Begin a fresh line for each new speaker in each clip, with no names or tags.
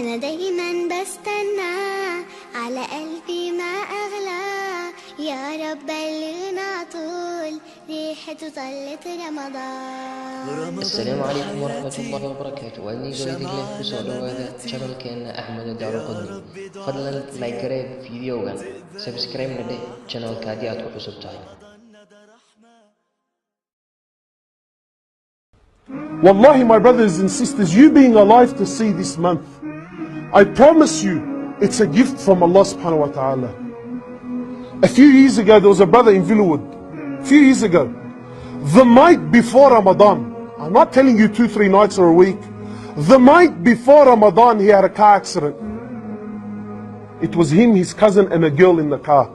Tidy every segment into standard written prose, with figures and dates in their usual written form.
أنا دايما بستنى على قلبي ما أغلى، يا رب بلغنا طول ريحته طلت رمضان.
السلام عليكم ورحمة الله وبركاته. وأني قريتك لك بسؤال هذا channel كان أحمد دارو قدني. فضلا لايك ريب فيديو سبسكرايب ندي channel كادي أتوقع سبتاعي.
Wallahi, my brothers and sisters, you being alive to see this month, I promise you, it's a gift from Allah subhanahu wa ta'ala. A few years ago, there was a brother in Villawood. A few years ago, the night before Ramadan, I'm not telling you 2-3 nights or a week, the night before Ramadan, he had a car accident. It was him, his cousin, and a girl in the car.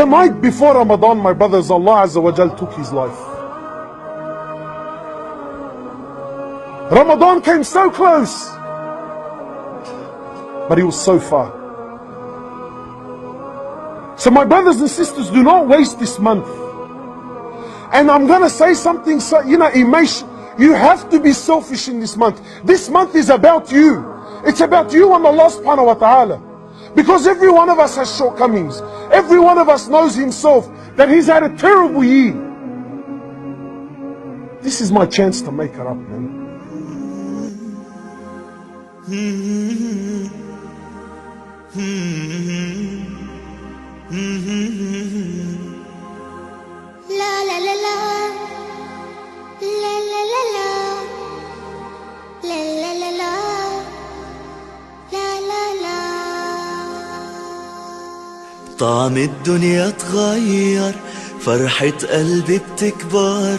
The night before Ramadan, my brothers, Allah Azza wa Jal took his life. Ramadan came so close, but he was so far. So my brothers and sisters, do not waste this month. And I'm going to say something, so, you have to be selfish in this month. This month is about you. It's about you and Allah subhanahu wa ta'ala. Because every one of us has shortcomings. Every one of us knows himself that he's had a terrible year. This is my chance to make it up, man.
La la la la, la la la la, la la la la, la la la.
طعم الدنيا اتغير، فرحة قلبي بتكبر